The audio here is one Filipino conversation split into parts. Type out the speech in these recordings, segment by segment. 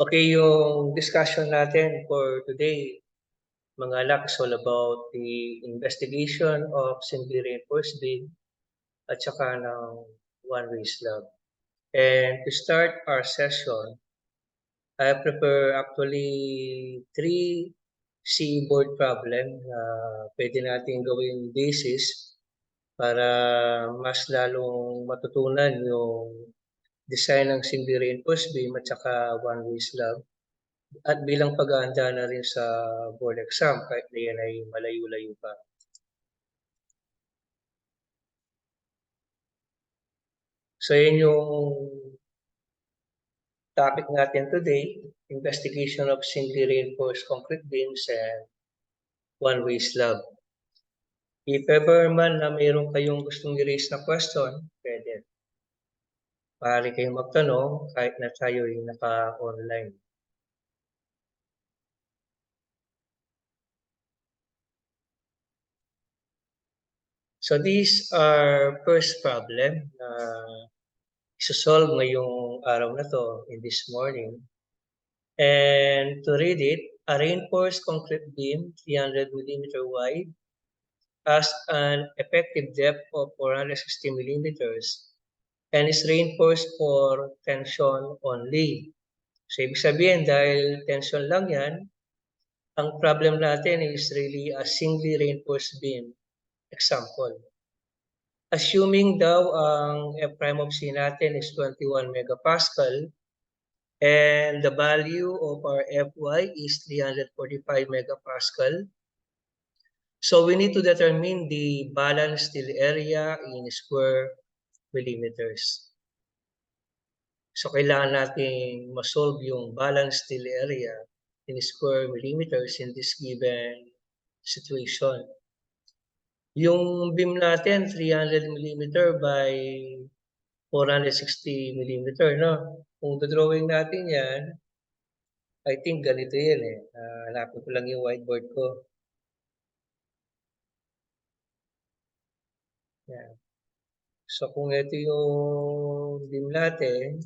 Okay, yung discussion natin for today, mga anak, is all about the investigation of simply reinforced beam at saka ng one-way slab. And to start our session, I prepare actually 3 CE board problem na pwede natin gawing basis para mas lalong matutunan yung design ng simply reinforced beam at saka one-way slab. At bilang paghahanda na rin sa board exam kahit na yan ay malayo-layo pa. So yun yung topic natin today, investigation of singly reinforced concrete beams and one-way slab. If ever man na mayroon kayong gustong i-raise na question, pwede. Maaari kayong magtanong kahit na tayo ay naka-online. So these are first problem na isosolve ngayong araw na to in this morning. And to read it, a reinforced concrete beam 300 millimeter wide has an effective depth of 460 millimeters and is reinforced for tension only. So ibig sabihin dahil tension lang yan, ang problem natin is really a singly reinforced beam. Example, assuming daw ang F prime of C natin is 21 megapascal, and the value of our Fy is 345 megapascal. So we need to determine the balanced steel area in square millimeters. So kailangan natin ma-solve yung balanced steel area in square millimeters in this given situation. Yung beam natin, 300 millimeter by 460 millimeter, no? Kung drawing natin yan, I think ganito yan eh. Hanapin ko lang yung whiteboard ko. Yan. So kung ito yung beam natin,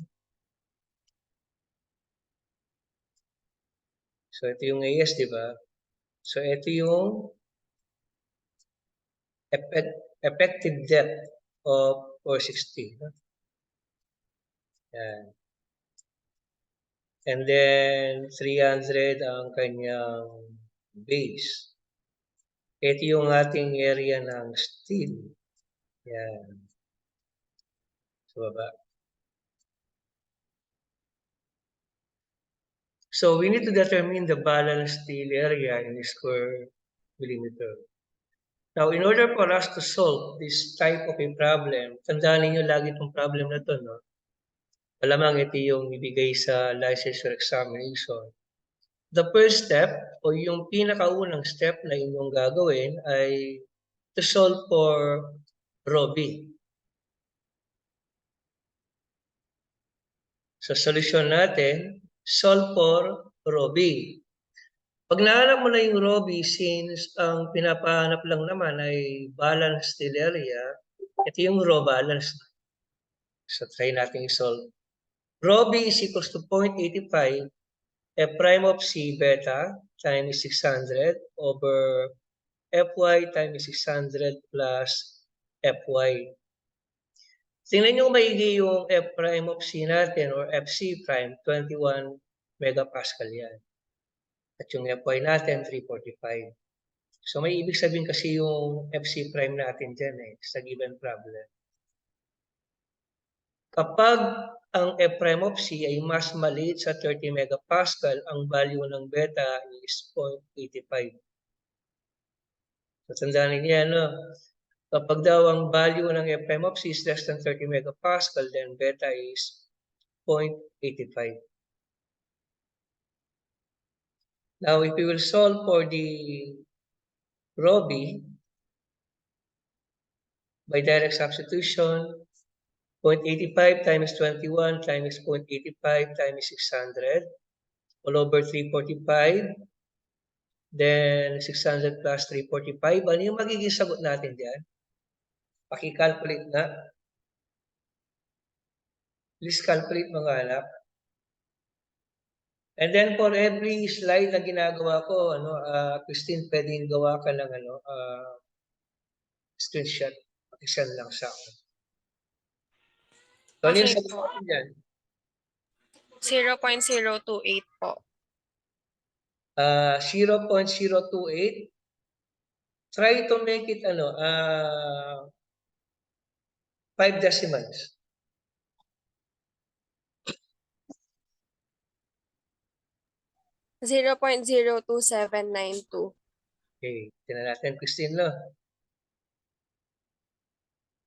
so ito yung AS, di ba? So ito yung effective depth of 460. Yan. And then 300 ang kanyang base. Ito yung ating area ng steel. Yan. Sa baba. So we need to determine the balanced steel area in square millimeter. Now, in order for us to solve this type of a problem, tandaan niyo lagi itong problem na to, no? Malamang ito yung ibigay sa licensure examination. The first step o yung pinakaunang step na inyong gagawin ay to solve for rho B. So, solusyon natin, solve for rho B. Pag nahanap mo na yung rho B, since ang pinapahanap lang naman ay balanced steel area, ito yung rho balance. So, try natin i-solve. Rho B is equals to 0.85 F prime of C beta times 600 over Fy times 600 plus Fy. Tingnan nyo maigi yung F prime of C natin or Fc prime, 21 megapascal yan. At yung Fy natin, 345. So may ibig sabihin kasi yung Fc prime natin dyan sa given problem. Kapag ang F prime of C ay mas maliit sa 30 megapascal, ang value ng beta is 0.85. So tandaan niyo yan, no? Kapag daw ang value ng F prime of C is less than 30 megapascal, then beta is 0.85. Now, if we will solve for the rho B by direct substitution, 0.85 times 21 times 0.85 times 600 all over 345. Then 600 plus 345. Ano yung magiging sagot natin diyan? Paki-calculate na. Please calculate mga anak. And then for every slide na ginagawa ko, Christine, pwedeng gawa ka ng screenshot. Pakisend lang sa akin. So, ano yung Okay sagot po. natin dyan? 0.028 po. 0.028. Try to make it 5 decimals. 0.02792. Okay, tingnan natin, Christine, no?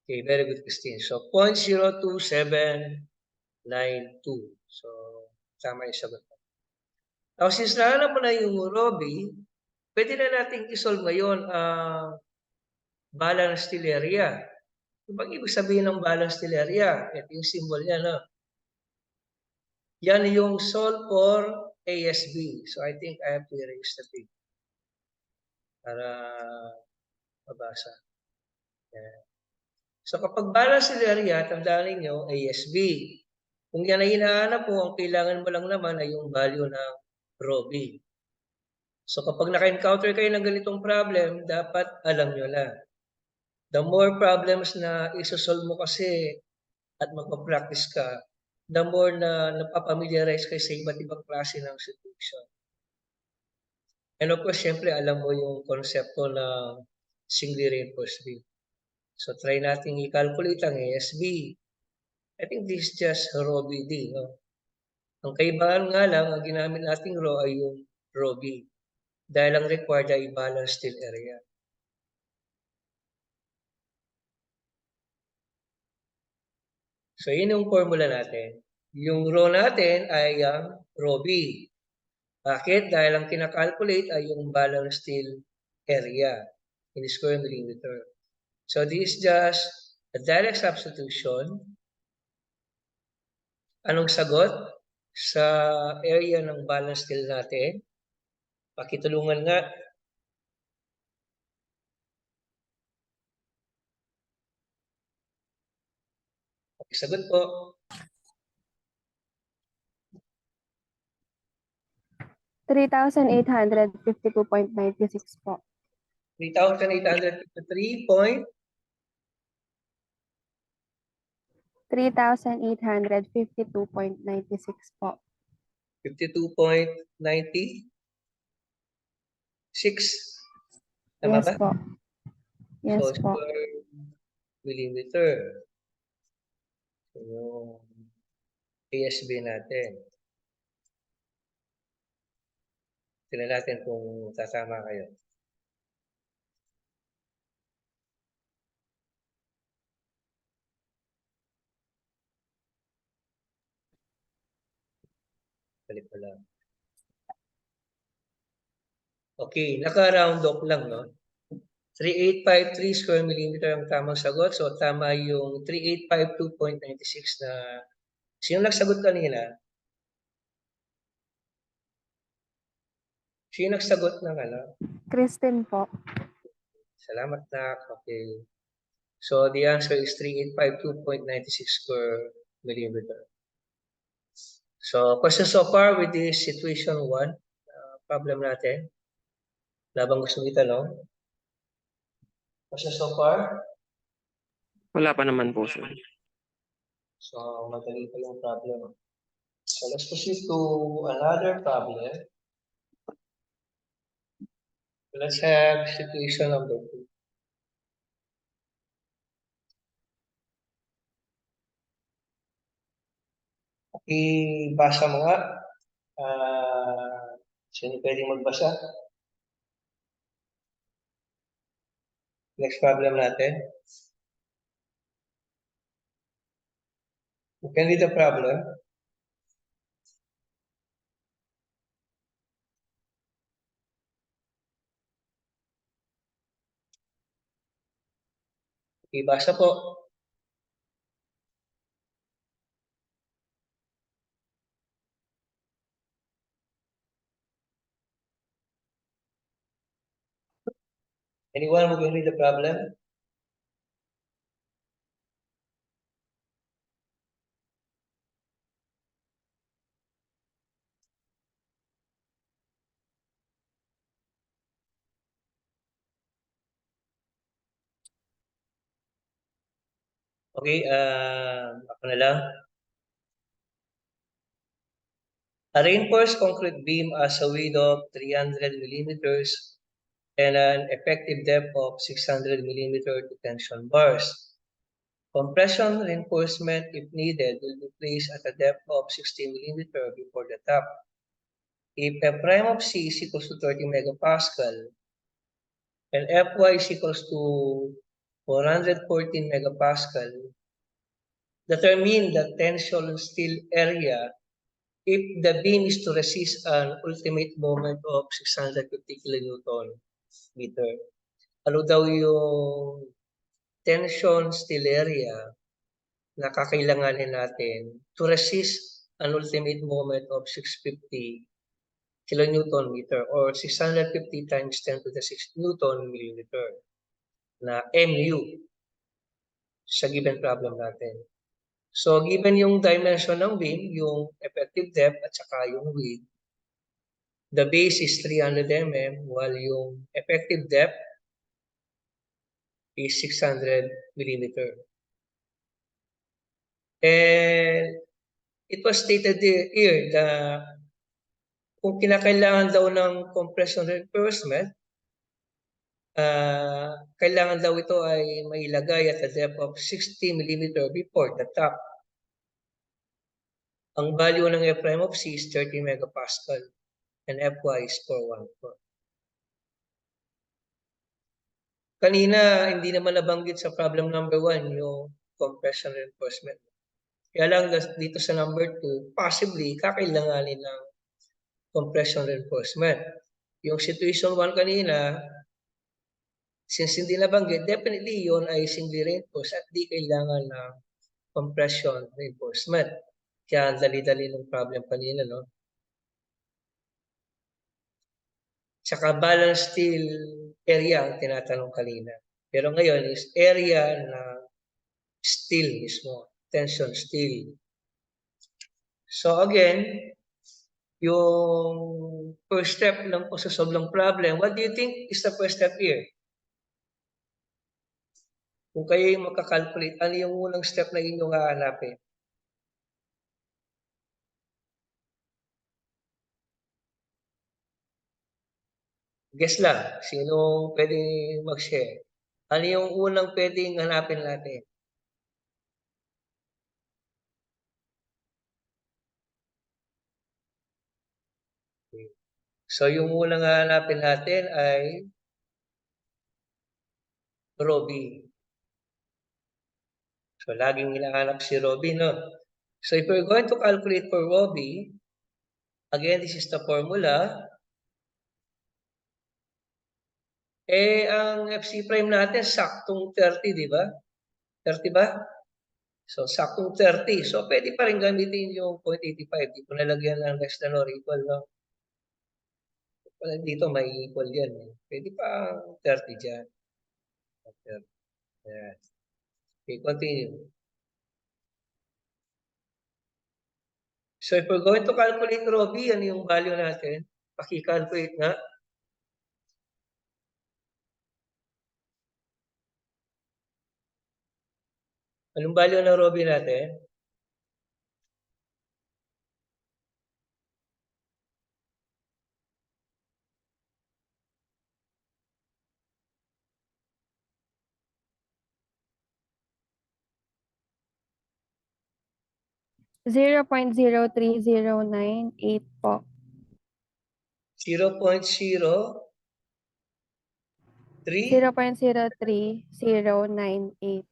Okay, very good, Christine. So, 0.02792. So, tama yung sagot. Now, since nahanap mo na yung Robbie, pwede na natin isolve ngayon ang balance still area. Ibang ibig sabihin ng balance still area, ito yung symbol niya, no? Yan yung solve for ASB. So, I think I have to erase the thing para mabasa. Yan. So, kapag balance still area, tandaan ninyo, ASB. Kung yan ay hinahanap mo, ang kailangan mo lang naman ay yung value ng rho B. So kapag naka-encounter kayo ng ganitong problem, dapat alam nyo na. The more problems na isosolve mo kasi at magpa-practice ka, the more na napapamiliarize kayo sa iba't ibang klase ng situation. And of course, syempre, alam mo yung konsepto ng singly reinforced beam. So try natin i-calculate ang ASB. I think this is just rho BD, no? Ang kaibahan nga lang, ang ginamit nating rho ay yung rho B. Dahil ang required ay balance still area. So, yun yung formula natin. Yung rho natin ay ang rho B. Bakit? Dahil ang kinakalculate ay yung balance still area in square millimeter. So, this is just a direct substitution. Anong sagot? Sa area ng balance still natin. Pakitulungan nga. Sagot po. 3,852.96 po. 3,853. 3,852.96 po. 52.96. Tama Yes ba? po. Yes So, po. square millimeter. So, yung ASB natin. Tingnan natin kung tatama kayo. Balik ko lang. Okay, naka-round off lang, no? 3853 square millimeter ang tamang sagot. So, tama yung 3852.96 na sino nagsagot kanina? Sino nagsagot ng ano? Kristen po. Salamat na. Okay. So, the answer is 3852.96 square millimeter. So, question so far with this situation 1, problem natin. Labang gusto mo itanong? Question so far? Wala pa naman po, sir. So, madali pa yung problem. So, let's proceed to another problem. Let's have situation number 2. Ibasa mo nga. Sino pwedeng magbasa? Next problem natin. You can read the problem. Ibasa po. Anyone who can read the problem? Okay, ako na lang. A reinforced concrete beam has a width of 300 millimeters and an effective depth of 600 millimeter to tension bars. Compression reinforcement, if needed, will be placed at a depth of 60 millimeter before the top. If F prime of C is equals to 30 megapascal and Fy is equals to 414 megapascal, determine the tensile steel area if the beam is to resist an ultimate moment of 650 kilonewton meter. Ano daw yung tension steel area na kakailanganin natin to resist an ultimate moment of 650 kilonewton meter or 650 times 10 to the 6 newton millimeter na MU sa given problem natin. So, given yung dimension ng beam, yung effective depth at saka yung width, the base is 300 mm while yung effective depth is 600 millimeter. And it was stated here na kung kinakailangan daw ng compression reinforcement, kailangan daw ito ay mailagay at a depth of 60 mm before the top. Ang value ng F prime of C is 30 megapascal and Fy is 414. Kanina, hindi naman nabanggit sa problem number 1 yung compression reinforcement. Kaya lang dito sa number 2, possibly kakailanganin ng compression reinforcement. Yung situation 1 kanina, since hindi nabanggit, definitely yun ay singly reinforced at di kailangan ng compression reinforcement. Kaya ang dali-dali ng problem kanina, no? Tsaka balance steel area ang tinatanong kanina. Pero ngayon is area na steel mismo, tension steel. So again, yung first step ng pagsasolve ng problem, what do you think is the first step here? Kung kayo yung makakalculate, ano yung unang step na inyong hahanapin? Guess lang, sino pwedeng mag-share? Ano yung unang pwedeng hanapin natin? Okay. So yung unang hanapin natin ay Robbie. So laging hinahanap si Robbie, no? So if we're going to calculate for Robbie, again, this is the formula. Ang FC prime natin, saktong 30, di ba? 30 ba? So, saktong 30. So, pwede pa rin gamitin yung 0.85. Di ko nalagyan ng less than or equal, no? Dito may equal yan. Eh. Pwede pa 30 dyan. 30. Yan. Okay, continue. So, if we're going to calculate Robbie, ano yung value natin? Paki-calculate nga. Anong value ng Robbie natin? Zero 0.03098 po. 0.03. 0.03098.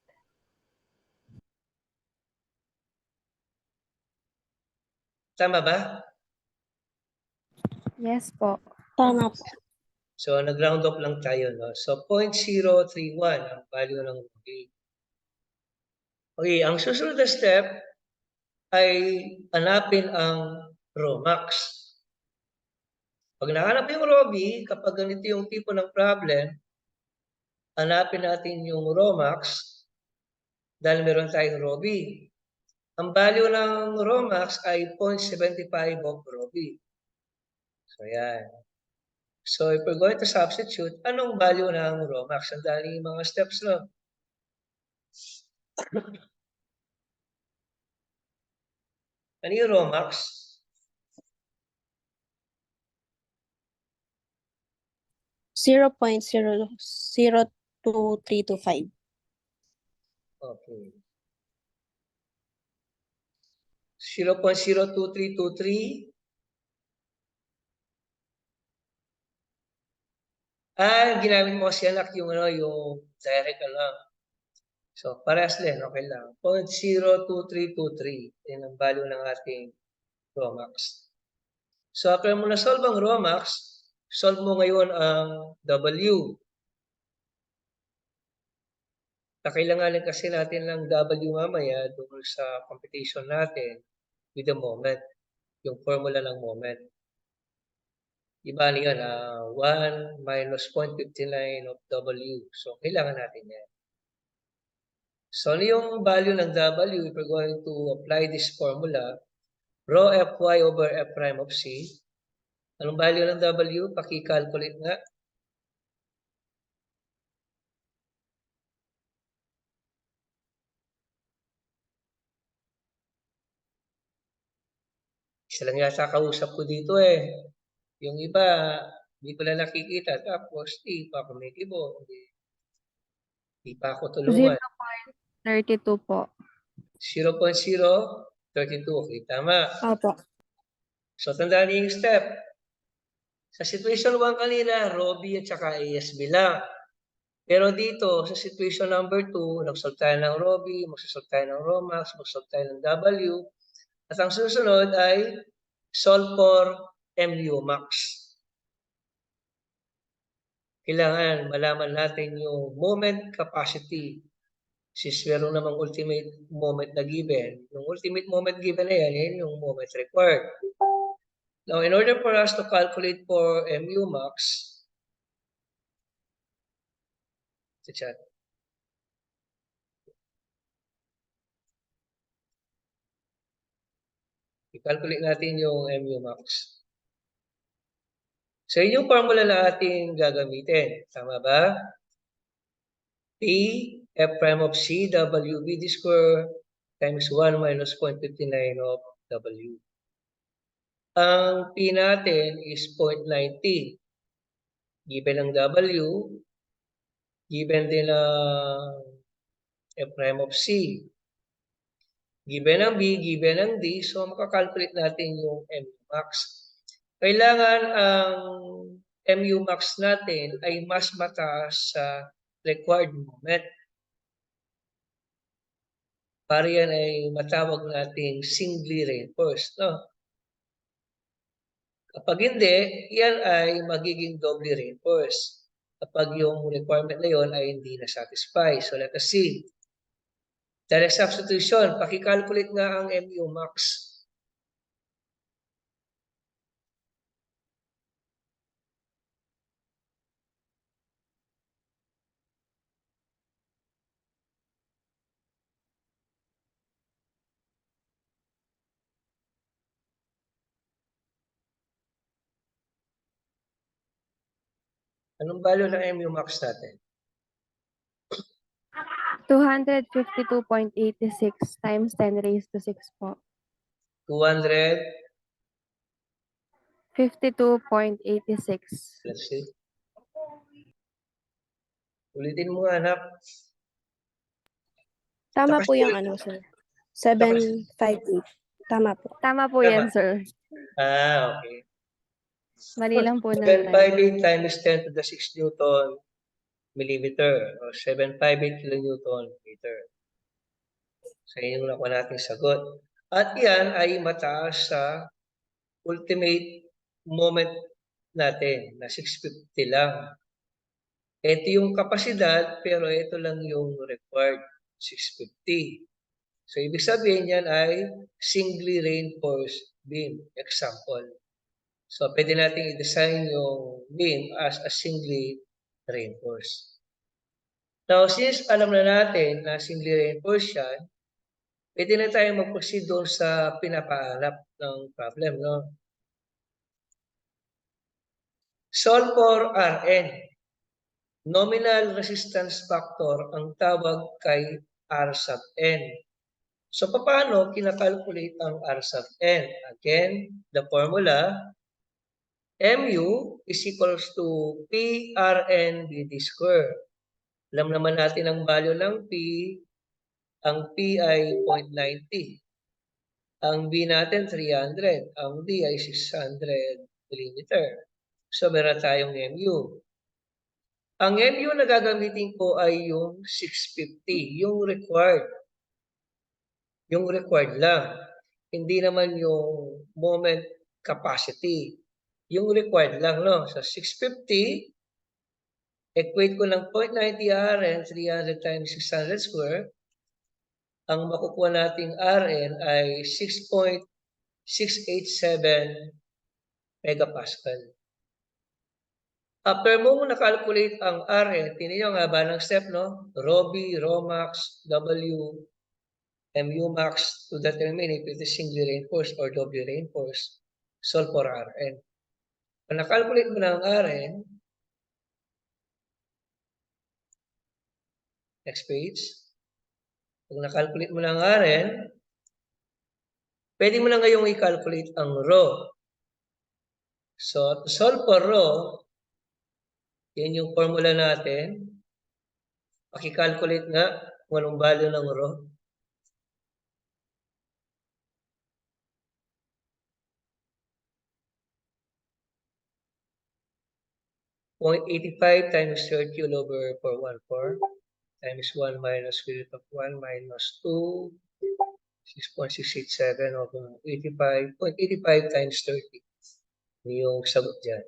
Tama ba? Yes po. Tama po. So, nag-round off lang tayo, no? So, 0.031 ang value ng Robbie. Okay, ang susunod na step ay hanapin ang Romax. Pag nahanap yung Robbie, kapag ganito yung tipo ng problem, hanapin natin yung Romax dahil meron tayong Robbie. Ang value ng Romax ay 0.75 of Robbie. So, yan. So, if we're going to substitute, anong value ng Romax? Ang dali mga steps, no? Ano yung Romax? Zero point zero 0.02325. Okay. 0.02323. Ginamit mo kasi anak yung yung direct lang. So, parehas din, okay lang. 0.0323. Yan ang value ng ating Romax. So, after mo na-solve ang Romax, solve mo ngayon ang W. Kailanganin kasi natin ng W mamaya doon sa computation natin with the moment, yung formula ng moment. Iba yan, 1 minus 0.59 of W. So, kailangan natin yan. So, ano yung value ng W? If we're going to apply this formula, rho Fy over F prime of C. Anong value ng W? Paki-calculate nga. Isa lang yata kausap ko dito eh. Yung iba, hindi ko na nakikita. Tapos, di pa ako may kibo. Di pa ako tulungan. 0.32 po. 0.032. Okay, tama. Opo. So, tandaan niyo yung step. Sa situation 1 kanina, rho B at saka ASB lang. Pero dito, sa situation number 2, nagsolve tayo ng rho B, magsasolve tayo ng rho max, magsolve tayo ng W. At ang susunod ay solve for MU max. Kailangan malaman natin yung moment capacity. Since meron namang ultimate moment na given, yung ultimate moment given na yan yung moment required. Now, in order for us to calculate for MU max, sa chat, i-calculate natin yung MU max. So, yun yung formula na ating gagamitin. Tama ba? P, F prime of C, W, B d square times 1 minus 0.59 of W. Ang P natin is 0.90. Given ang W, given din ang F prime of C. Given ang B, given ang D, so makakalculate natin yung MU max. Kailangan ang MU max natin ay mas mataas sa required moment. Para yan ay matawag nating singly reinforced. No? Kapag hindi, yan ay magiging doubly reinforced. Kapag yung requirement na yon ay hindi na-satisfy. So let us see. Direct substitution, pakikalculate nga ang MU max. Anong value ng MU max natin? 252.86 times 10 raised to 6 po. 200, 52.86. let's see. Ulitin mo nga, anak. Tama Tapos po yung yun. sir. 758. Tama po. Tama po Tama. yan, sir. Okay. Mali lang po ng 758 times 10 to the 6 Newton millimeter o 758 kilonewton meter. So, yun yung nakuha nating sagot. At yan ay mataas sa ultimate moment natin na 650 lang. Ito yung kapasidad pero ito lang yung required 650. So, ibig sabihin yan ay singly reinforced beam example. So, pwede natin i-design yung beam as a singly reinforced. Now, since alam na natin na singly reinforced yan, pwede na tayo mag-proceed doon sa pinapahanap ng problem, no? Solve for Rn. Nominal resistance factor ang tawag kay R sub n. So, paano kinakalculate ang R sub n? Again, the formula, mu is equals to PRN dt square. Alam naman natin ang value ng P. Ang P ay 0.90. Ang B natin 300. Ang D ay 600 mm. So, meron tayong mu. Ang mu na gagamitin ko ay yung 650, yung required. Yung required lang. Hindi naman yung moment capacity. Yung required lang, no? So, 650, equate ko ng 0.90 Rn, 300 times 600 square. Ang makukuha nating Rn ay 6.687 megapascal. After mo na-calculate ang Rn, tiniyo nga ba ng step, no? Rho B, Rho max, W, mu max to determine if it is singly reinforced or doubly reinforced. Solve for Rn. Kung na-calculate mo na ang Rn, next page. Kung na-calculate mo na ang Rn, pwede mo na ngayong i-calculate ang Rho. So, to solve for Rho, yan yung formula natin. Paki-calculate nga kung anong value ng Rho. .85 times 30 all over 414 times 1 minus square root of 1 minus 2, 6.687 over 85. 0.85 times 30. Yung sagot dyan.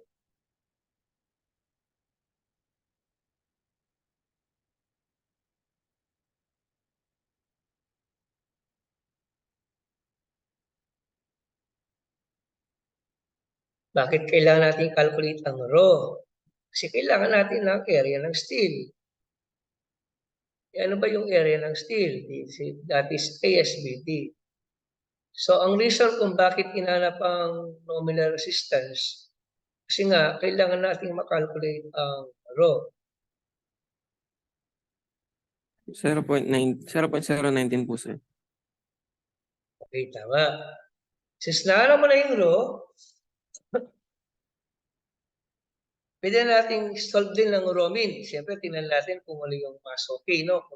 Bakit kailangan natin calculate ang Rho? Kasi kailangan natin ng area ng steel. E ano ba yung area ng steel? That is ASBD. So, ang reason kung bakit inanap ang nominal resistance, kasi nga, kailangan natin makalculate ang Rho. 0.19 po, sir. Okay, tama. Since nahanap mo na yung Rho, pwede natin solve din ng Rho min. Siyempre, tingnan natin kung ano yung mas okay, no?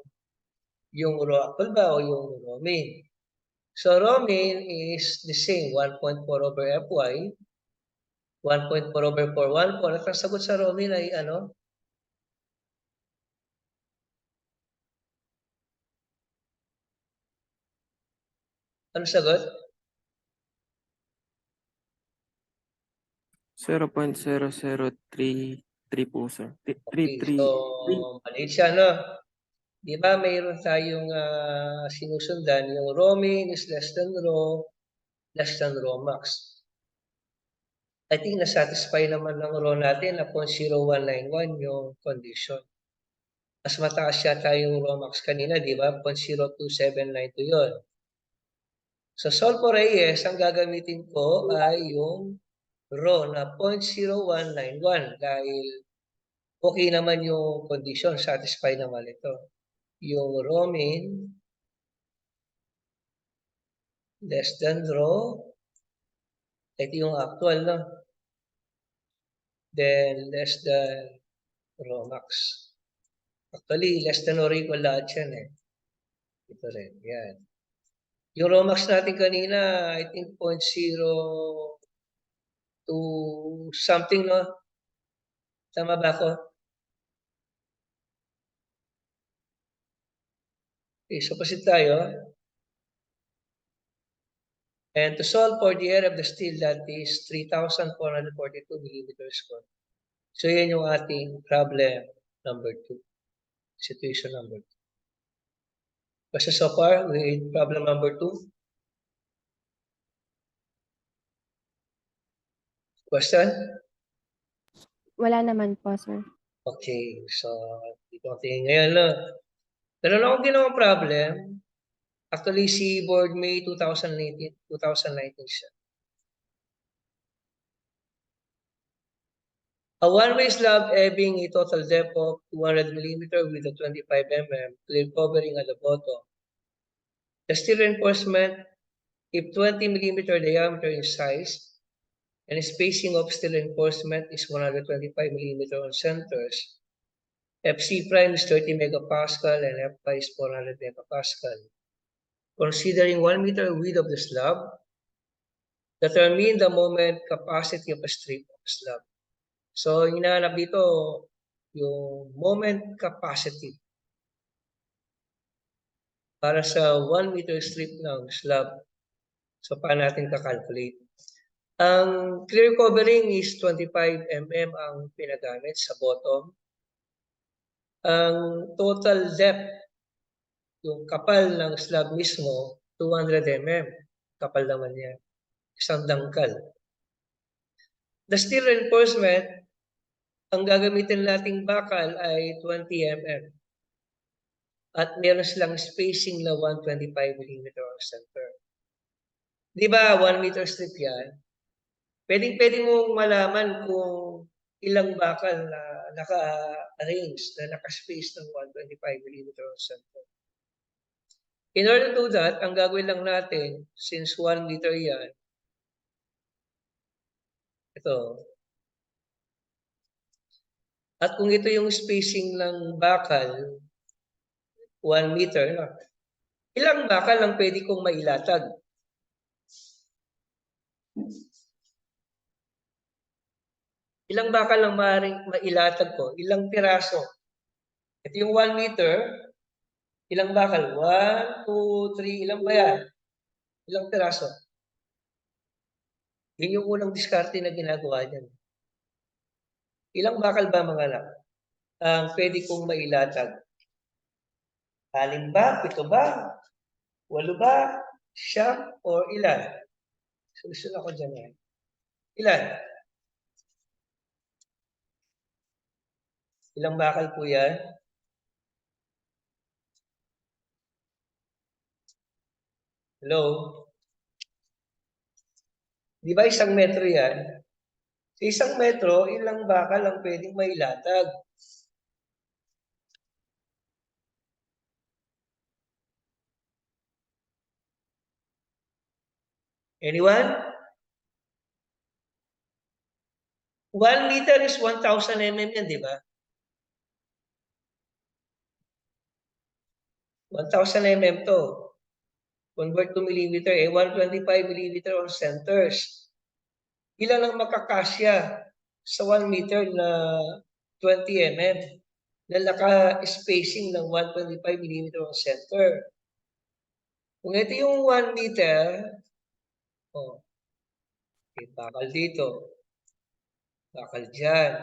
Yung Rho actual ba o yung Rho min. So, Rho min is the same, 1.4 over Fy. 1.4 over 414. At ang sagot sa Rho min ay ano? Ano sagot? 0.0033 po, sir. Okay, 33. so mali siya, no? Di ba mayroon tayong sinusundan, yung Rho min is less than Rho max. I think na-satisfy naman ng Rho natin na 0.0191 yung condition. Mas mataas siya tayong Rho max kanina, di ba? 0.02792 yun. So solve for AS, ang gagamitin ko ay yung Rho na 0.0191 dahil okay naman yung condition, satisfy naman ito. Yung Rho min less than Rho, ito yung actual, no? Then less than Rho max. Actually, less than or equal lahat yan eh. Ito rin, yan. Yung Rho max natin kanina, I think 0.02 something, no? Tama ba ako? Okay, so proceed tayo. And to solve for the area of the steel, that is 3,442 millimeters square. So yan yung ating problem number 2. Situation number 2. Kasi so far, with problem number 2. Question? Wala naman po, sir. Okay, so dito ang tingin ngayon, no? Meron akong ginawang problem. Actually, si Board May 2019 siya. A one-way slab having a total depth of 200 mm with a 25 mm, clear covering at the bottom. The steel reinforcement, if 20 millimeter diameter in size, and spacing of steel reinforcement is 125 millimeter on centers, FC prime is 30 megapascal and Fy is 400 megapascal. Considering 1 meter width of the slab, determine the moment capacity of a strip of slab. So, hinahanap dito yung moment capacity para sa 1 meter strip ng slab. So, paano natin kakalculate? Ang clear covering is 25 mm ang pinagamit sa bottom. Ang total depth, yung kapal ng slab mismo, 200 mm. Kapal naman yan. Isang dangkal. The steel reinforcement, ang gagamitin nating bakal ay 20 mm. At meron silang spacing na 125 mm on center. Di ba, 1 meter strip yan? Pwede mong malaman kung ilang bakal na naka-arrange, na naka-space ng 125 mm on center. In order to do that, ang gagawin lang natin, since 1 meter yan, ito. At kung ito yung spacing ng bakal, 1 meter na. Ilang bakal ang pwede kong mailatag? Ilang bakal ang maaaring mailatag ko? Ilang piraso? Ito yung 1 meter. Ilang bakal? 1, 2, 3. Ilang ba yan? Ilang piraso? Yun yung unang diskarte na ginagawa niyan. Ilang bakal ba mga anak? Ang pwede kong mailatag? 6 ba? 7 ba? 8 ba? 9 or ilan? Susunod ako dyan eh. Ilan? Ilang bakal po yan? Hello? Di ba 1 metro yan? Sa 1 metro, ilang bakal ang pwedeng mailatag? Anyone? 1 meter is 1,000 mm yan, di ba? 1,000 mm to. Convert to millimeter, 125 millimeter on centers. Ilan ang makakasya sa 1 meter na 20 mm na naka-spacing ng 125 millimeter on center? Kung ito yung 1 meter, okay, bakal dito. Bakal dyan.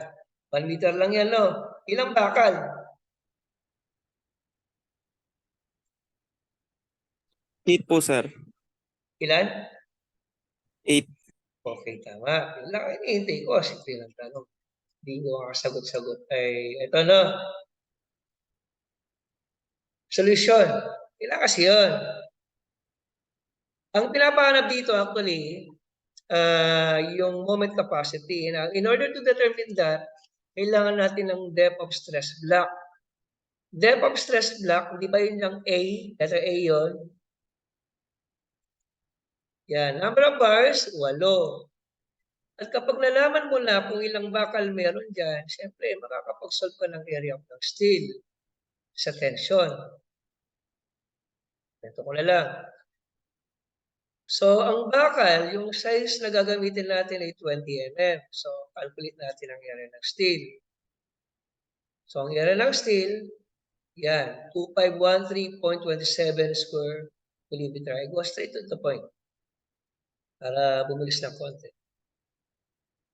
1 meter lang yan, no? Ilang bakal? 8 po, sir. Ilan? 8. Okay, tama. Yun lang hinihintay ko. Simple lang tanong. Hindi ko makasagot-sagot. Ay, ito no. Solution. Kailan kasi yun? Ang pinapahanap dito actually, yung moment capacity. In order to determine that, kailangan natin ng depth of stress block. Depth of stress block, di ba yun yung A? Letter A yun. Yan. Number of bars, 8. At kapag nalaman mo na kung ilang bakal meron dyan, siyempre makakapag-solve ka ng area of ng steel sa tension. Ito ko na lang. So, ang bakal, yung size na gagamitin natin ay 20 mm. So, calculate natin ang area ng steel. So, ang area ng steel, yan, 2513.27 square millimeter. I go straight to the point para bumilis ng konti.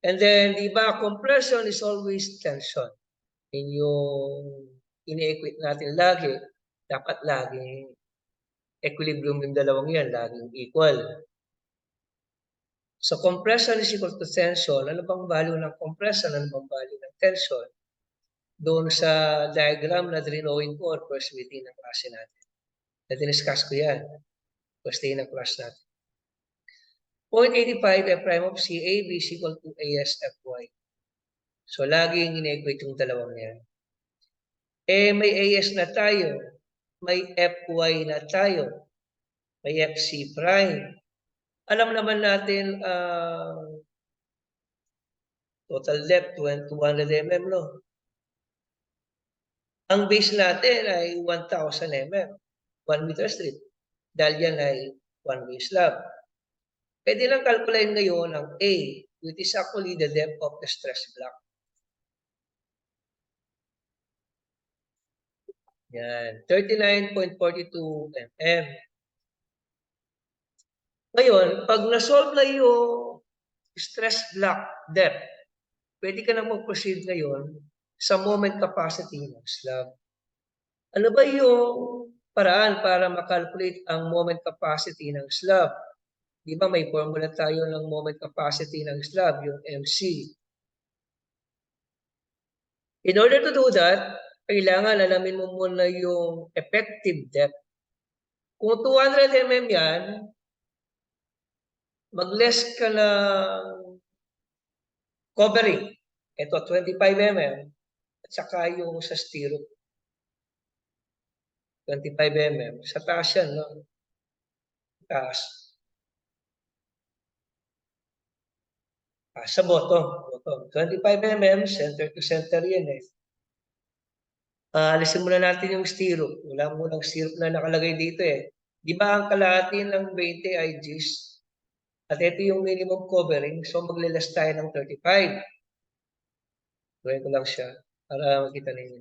And then, di ba, compression is always tension. In yung ini-equate natin lagi, dapat laging equilibrium yung dalawang yan, laging equal. So, compression is equal to tension. Ano bang value ng compression? Ano bang value ng tension? Doon sa diagram na drawing ko or first meeting ng klase natin. Na-discuss ko yan. First day ng class natin. 0.85 F prime of C, AB is equal to AS Fy. So, laging ine-equate yung dalawang yan. Eh, may AS na tayo. May Fy na tayo. may FC prime. Alam naman natin total depth 200 mm, no? Ang base natin ay 1,000 mm, 1 meter strip. Dahil yan ay one-way slab. Pwede lang calculate ngayon ang A, which is actually the depth of the stress block. Yan, 39.42 mm. Ngayon, pag na-solve na yung stress block depth, pwede ka na mag-proceed ngayon sa moment capacity ng slab. Ano ba yung paraan para makalculate ang moment capacity ng slab? Di ba may formula tayo ng moment capacity ng slab, yung MC. In order to do that, kailangan alamin mo muna yung effective depth. Kung 200 mm yan, mag-less ka ng covering. Ito, 25 mm. At saka yung sa stirrup. 25 mm. Sa taas yan, no? Taas. Sa bottom. 25 mm, center to center yan eh. Alisin muna natin yung stirrup. Wala munang stirrup na nakalagay dito eh. Di ba ang kalahati ng 20 ay Gs? At ito yung minimum covering. So maglilas tayo ng 35. Gawin ko lang siya para makita ninyo.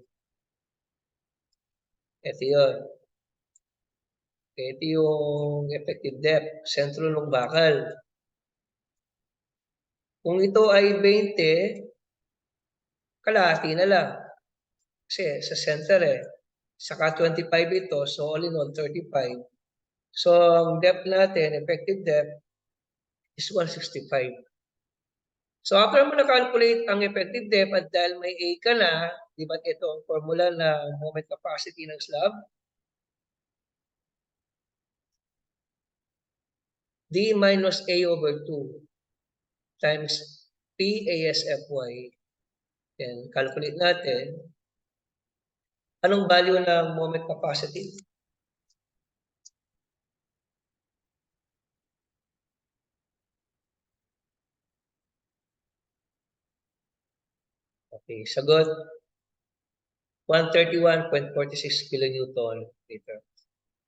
Ito yun. Ito yung effective depth. Sentro ng bakal. Kung ito ay 20, kalahati na lang. Kasi sa center eh. Saka 25 ito. So all in all, 35. So ang depth natin, effective depth, is 165. So after mo na-calculate ang effective depth at dahil may A ka na, di ba ito ang formula na moment capacity ng slab? D minus A over 2 times P ASFY. Then calculate natin. Anong value ng moment capacity? Okay, sagot. 131.46 kilonewton meter.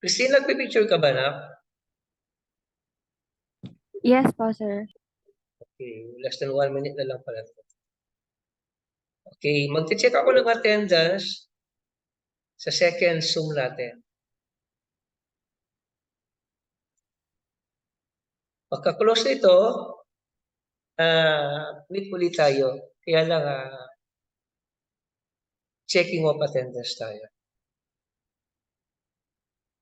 Christine, nagpipicture ka ba na? Yes po, sir. Okay, less than 1 minute na lang pala. Okay, mag-check ako ng attendance sa second Zoom natin. Pagka-close nito, meet ulit tayo. Kaya lang, checking of attendance tayo.